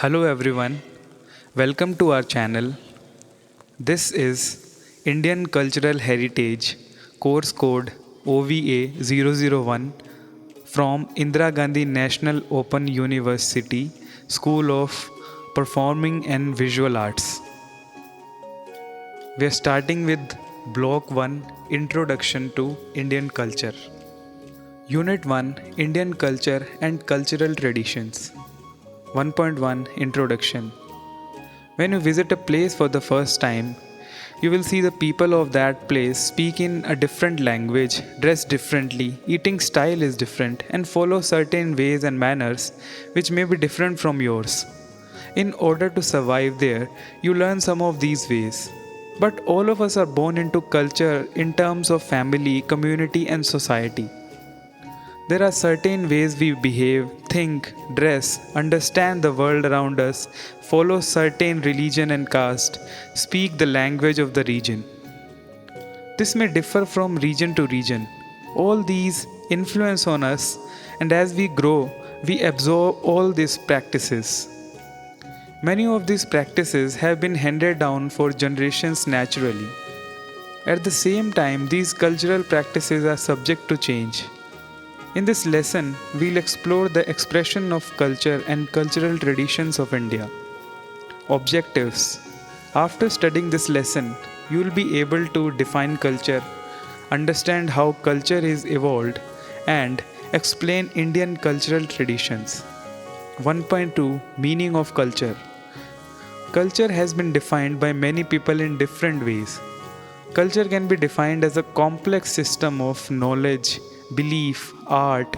Hello everyone, welcome to our channel. This is Indian Cultural Heritage Course Code OVA 001 from Indira Gandhi National Open University School of Performing and Visual Arts. We are starting with Block 1 Introduction to Indian Culture. Unit 1 Indian Culture and Cultural Traditions. 1.1 Introduction. When you visit a place for the first time, you will see the people of that place speak in a different language, dress differently, eating style is different, and follow certain ways and manners which may be different from yours. In order to survive there, you learn some of these ways. But all of us are born into culture in terms of family, community, and society. There are certain ways we behave, think, dress, understand the world around us, follow certain religion and caste, speak the language of the region. This may differ from region to region. All these influence on us, and as we grow, we absorb all these practices. Many of these practices have been handed down for generations naturally. At the same time, these cultural practices are subject to change. In this lesson, we'll explore the expression of culture and cultural traditions of India. Objectives. After studying this lesson, you will be able to define culture, understand how culture is evolved, and explain Indian cultural traditions. 1.2 Meaning of culture. Culture has been defined by many people in different ways. Culture can be defined as a complex system of knowledge, belief, art,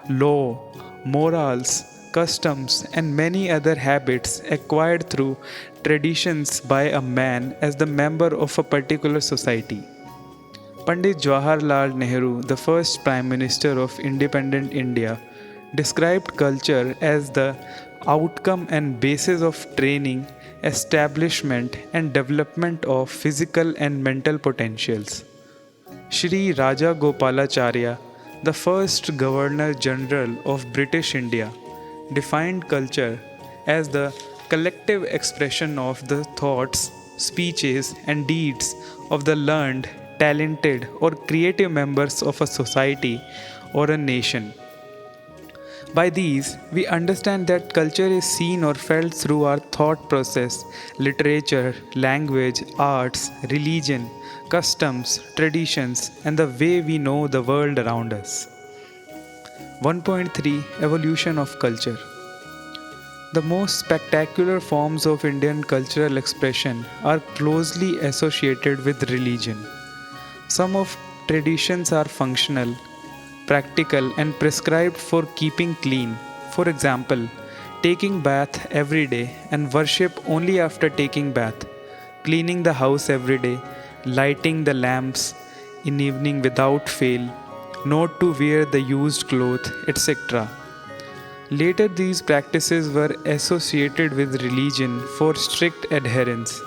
law, morals, customs, and many other habits acquired through traditions by a man as the member of a particular society. Pandit Jawaharlal Nehru, the first Prime Minister of independent India, described culture as the outcome and basis of training, establishment, and development of physical and mental potentials. Shri Raja Gopalacharya, the first Governor General of British India, defined culture as the collective expression of the thoughts, speeches, and deeds of the learned, talented, or creative members of a society or a nation. By these, we understand that culture is seen or felt through our thought process, literature, language, arts, religion, customs, traditions, and the way we know the world around us. 1.3 Evolution of Culture. The most spectacular forms of Indian cultural expression are closely associated with religion. Some of traditions are functional, practical, and prescribed for keeping clean. For example, taking bath every day and worship only after taking bath, cleaning the house every day, lighting the lamps in evening without fail, not to wear the used cloth, etc. Later, these practices were associated with religion for strict adherence.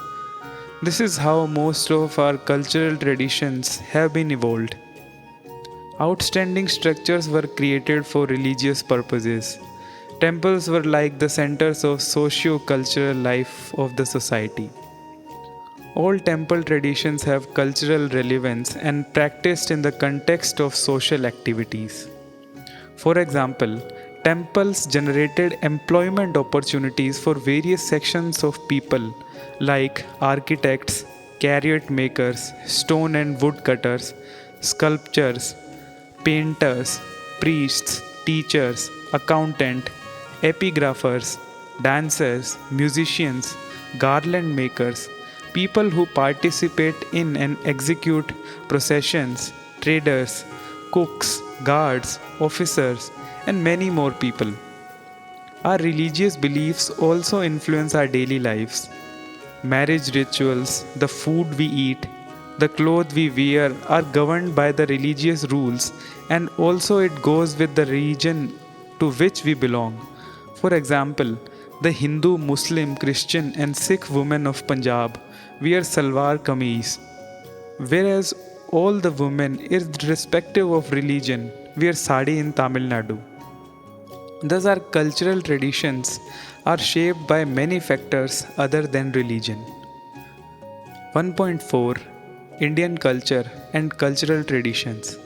This is how most of our cultural traditions have been evolved. Outstanding structures were created for religious purposes. Temples were like the centers of socio-cultural life of the society. All temple traditions have cultural relevance and practiced in the context of social activities. For example, temples generated employment opportunities for various sections of people like architects, chariot makers, stone and wood cutters, sculptors, painters, priests, teachers, accountant, epigraphers, dancers, musicians, garland makers, people who participate in and execute processions, traders, cooks, guards, officers, and many more people. Our religious beliefs also influence our daily lives. Marriage rituals, the food we eat, the clothes we wear are governed by the religious rules, and also it goes with the region to which we belong. For example, the Hindu, Muslim, Christian, and Sikh women of Punjab wear salwar kameez, whereas all the women, irrespective of religion, wear sari in Tamil Nadu. Thus, our cultural traditions are shaped by many factors other than religion. 1.4 Indian culture and cultural traditions.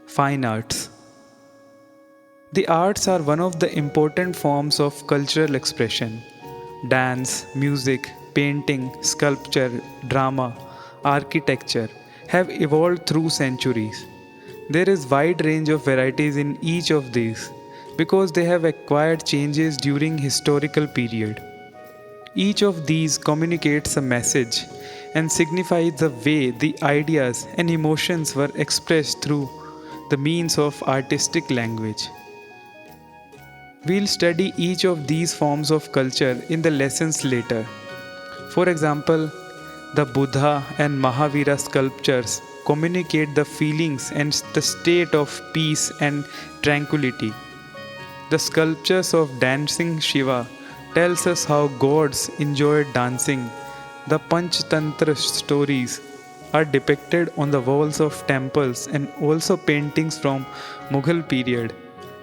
Fine arts. The arts are one of the important forms of cultural expression. Dance, music, painting, sculpture, drama, architecture have evolved through centuries. There is wide range of varieties in each of these because they have acquired changes during historical period. Each of these communicates a message and signifies the way the ideas and emotions were expressed through the means of artistic language. We'll study each of these forms of culture in the lessons later. For example, the Buddha and Mahavira sculptures communicate the feelings and the state of peace and tranquility. The sculptures of dancing Shiva tells us how gods enjoyed dancing. The Panchtantra stories are depicted on the walls of temples, and also paintings from Mughal period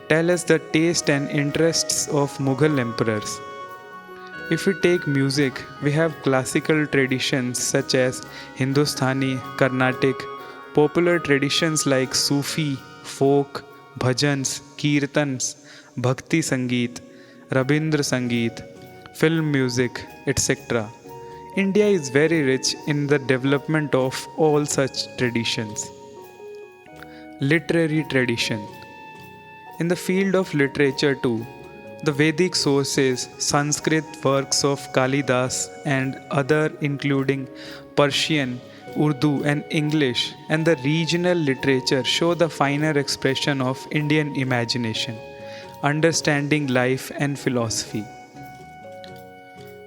tell us the taste and interests of Mughal emperors. If we take music, we have classical traditions such as Hindustani, Carnatic, popular traditions like Sufi, folk, bhajans, kirtans, bhakti sangeet, Rabindra Sangeet, film music, etc. India is very rich in the development of all such traditions. Literary tradition. In the field of literature too, the Vedic sources, Sanskrit works of Kalidas and other including Persian, Urdu and English, and the regional literature show the finer expression of Indian imagination, understanding life and philosophy.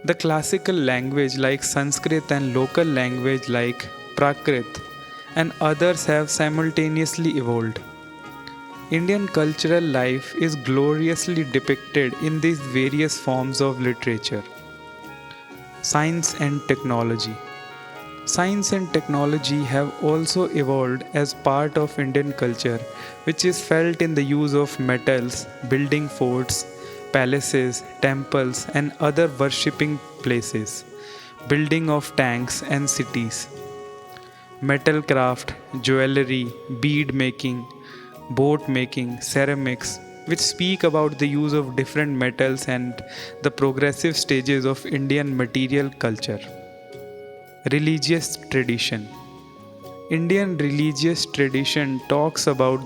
The classical language like Sanskrit and local language like Prakrit and others have simultaneously evolved. Indian cultural life is gloriously depicted in these various forms of literature. Science and technology. Science and technology have also evolved as part of Indian culture, which is felt in the use of metals, building forts, palaces, temples, and other worshipping places, building of tanks and cities. Metal craft, jewelry, bead making, boat making, ceramics, which speak about the use of different metals and the progressive stages of Indian material culture. Religious tradition. Indian religious tradition talks about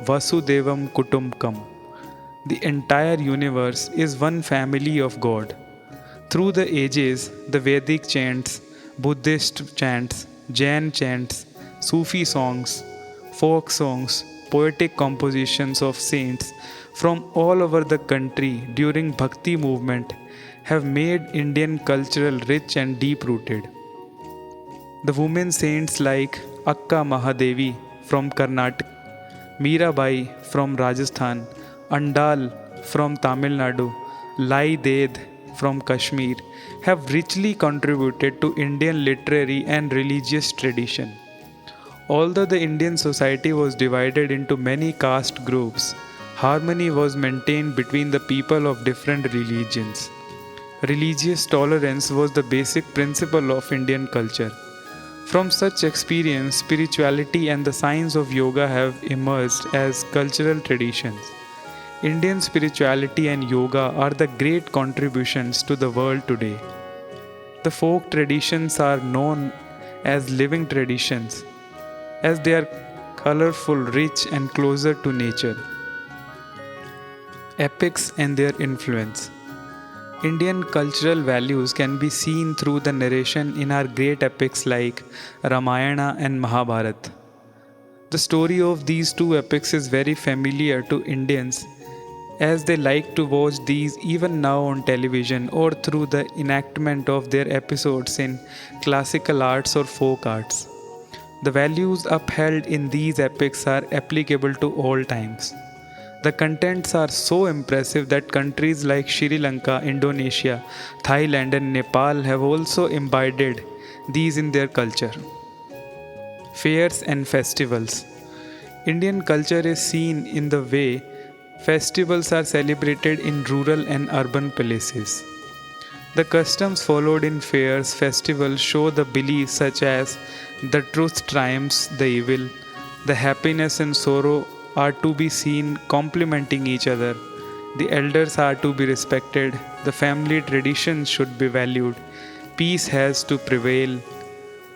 Vasudevam Kutumbakam. The entire universe is one family of God. Through the ages, the Vedic chants, Buddhist chants, Jain chants, Sufi songs, folk songs, poetic compositions of saints from all over the country during Bhakti movement have made Indian cultural rich and deep rooted. The women saints like Akka Mahadevi from Karnataka, Mirabai from Rajasthan, Andal from Tamil Nadu, Lai Ded from Kashmir have richly contributed to Indian literary and religious tradition. Although the Indian society was divided into many caste groups, harmony was maintained between the people of different religions. Religious tolerance was the basic principle of Indian culture. From such experience, spirituality and the science of yoga have emerged as cultural traditions. Indian spirituality and yoga are the great contributions to the world today. The folk traditions are known as living traditions as they are colorful, rich, and closer to nature. Epics and their influence. Indian cultural values can be seen through the narration in our great epics like Ramayana and Mahabharata. The story of these two epics is very familiar to Indians as they like to watch these even now on television or through the enactment of their episodes in classical arts or folk arts. The values upheld in these epics are applicable to all times. The contents are so impressive that countries like Sri Lanka, Indonesia, Thailand, and Nepal have also imbibed these in their culture. Fairs and festivals. Indian culture is seen in the way Festivals are celebrated in rural and urban places. The customs followed in fairs, festivals show the beliefs such as the truth triumphs the evil, the happiness and sorrow are to be seen complementing each other, the elders are to be respected, the family traditions should be valued, peace has to prevail,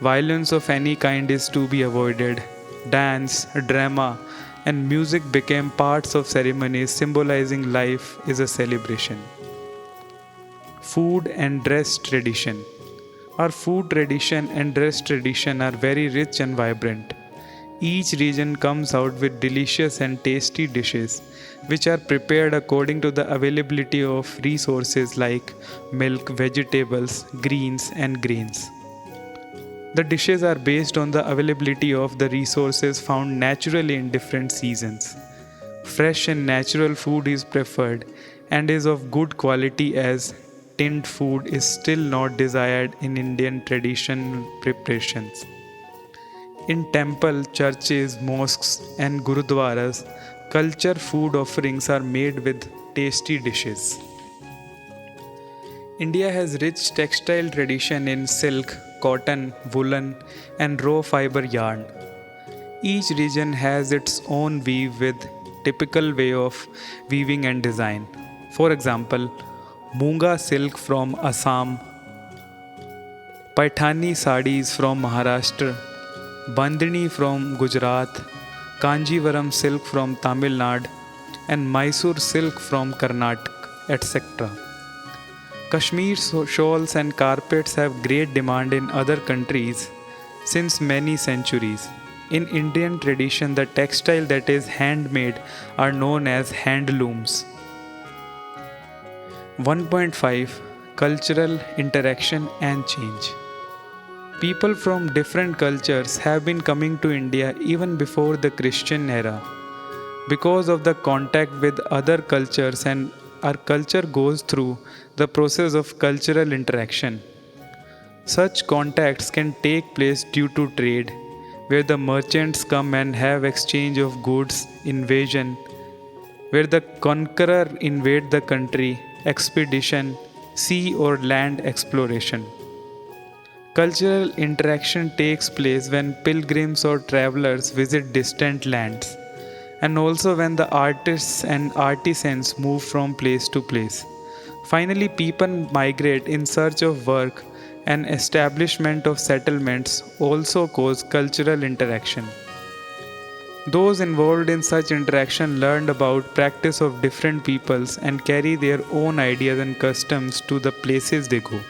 violence of any kind is to be avoided, dance, drama, and music became parts of ceremonies symbolizing life is a celebration. Food and dress tradition. Our food tradition and dress tradition are very rich and vibrant. Each region comes out with delicious and tasty dishes, which are prepared according to the availability of resources like milk, vegetables, greens, and grains. The dishes are based on the availability of the resources found naturally in different seasons. Fresh and natural food is preferred and is of good quality as tinned food is still not desired in Indian traditional preparations. In temple, churches, mosques and gurudwaras, culture food offerings are made with tasty dishes. India has rich textile tradition in silk, cotton, woolen and raw fiber yarn. Each region has its own weave with typical way of weaving and design. For example, Munga silk from Assam, Paithani sarees from Maharashtra, Bandhani from Gujarat, Kanjivaram silk from Tamil Nadu, and Mysore silk from Karnataka, etc. Kashmir shawls and carpets have great demand in other countries since many centuries. In Indian tradition, the textile that is handmade are known as handlooms. 1.5 Cultural interaction and change. People from different cultures have been coming to India even before the Christian era. Because of the contact with other cultures and our culture goes through the process of cultural interaction. Such contacts can take place due to trade, where the merchants come and have exchange of goods, invasion, where the conqueror invade the country, expedition, sea or land exploration. Cultural interaction takes place when pilgrims or travelers visit distant lands, and also when the artists and artisans move from place to place. Finally, people migrate in search of work, and establishment of settlements also cause cultural interaction. Those involved in such interaction learned about practice of different peoples and carry their own ideas and customs to the places they go.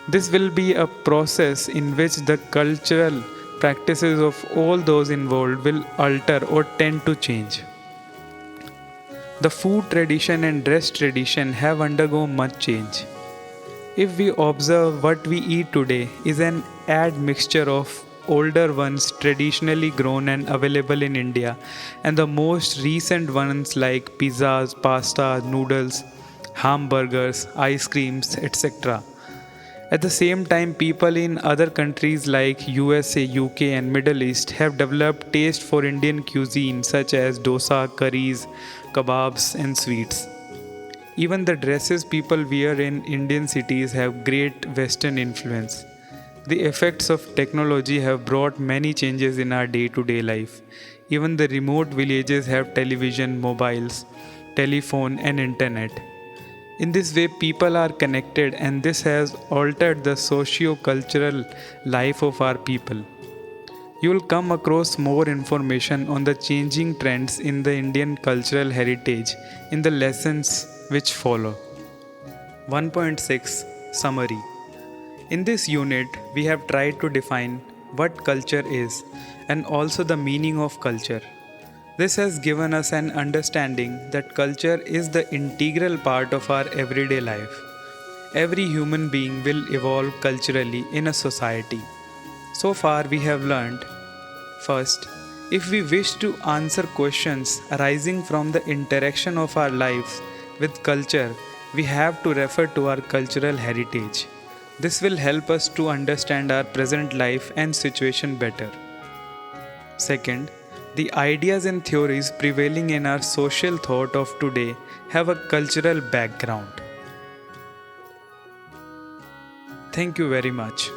This will be a process in which the cultural practices of all those involved will alter or tend to change. The food tradition and dress tradition have undergone much change. If we observe what we eat today is an admixture of older ones traditionally grown and available in India and the most recent ones like pizzas, pasta, noodles, hamburgers, ice creams, etc. At the same time, people in other countries like USA, UK, and Middle East have developed taste for Indian cuisine such as dosa, curries, kebabs, and sweets. Even the dresses people wear in Indian cities have great Western influence. The effects of technology have brought many changes in our day to day life. Even the remote villages have television, mobiles, telephone, and internet. In this way, people are connected, and this has altered the socio cultural life of our people. You will come across more information on the changing trends in the Indian cultural heritage in the lessons which follow. 1.6 Summary. In this unit, we have tried to define what culture is and also the meaning of culture. This has given us an understanding that culture is the integral part of our everyday life. Every human being will evolve culturally in a society. So far, we have learned first, if we wish to answer questions arising from the interaction of our lives with culture, we have to refer to our cultural heritage. This will help us to understand our present life and situation better. Second, The ideas and theories prevailing in our social thought of today have a cultural background. Thank you very much.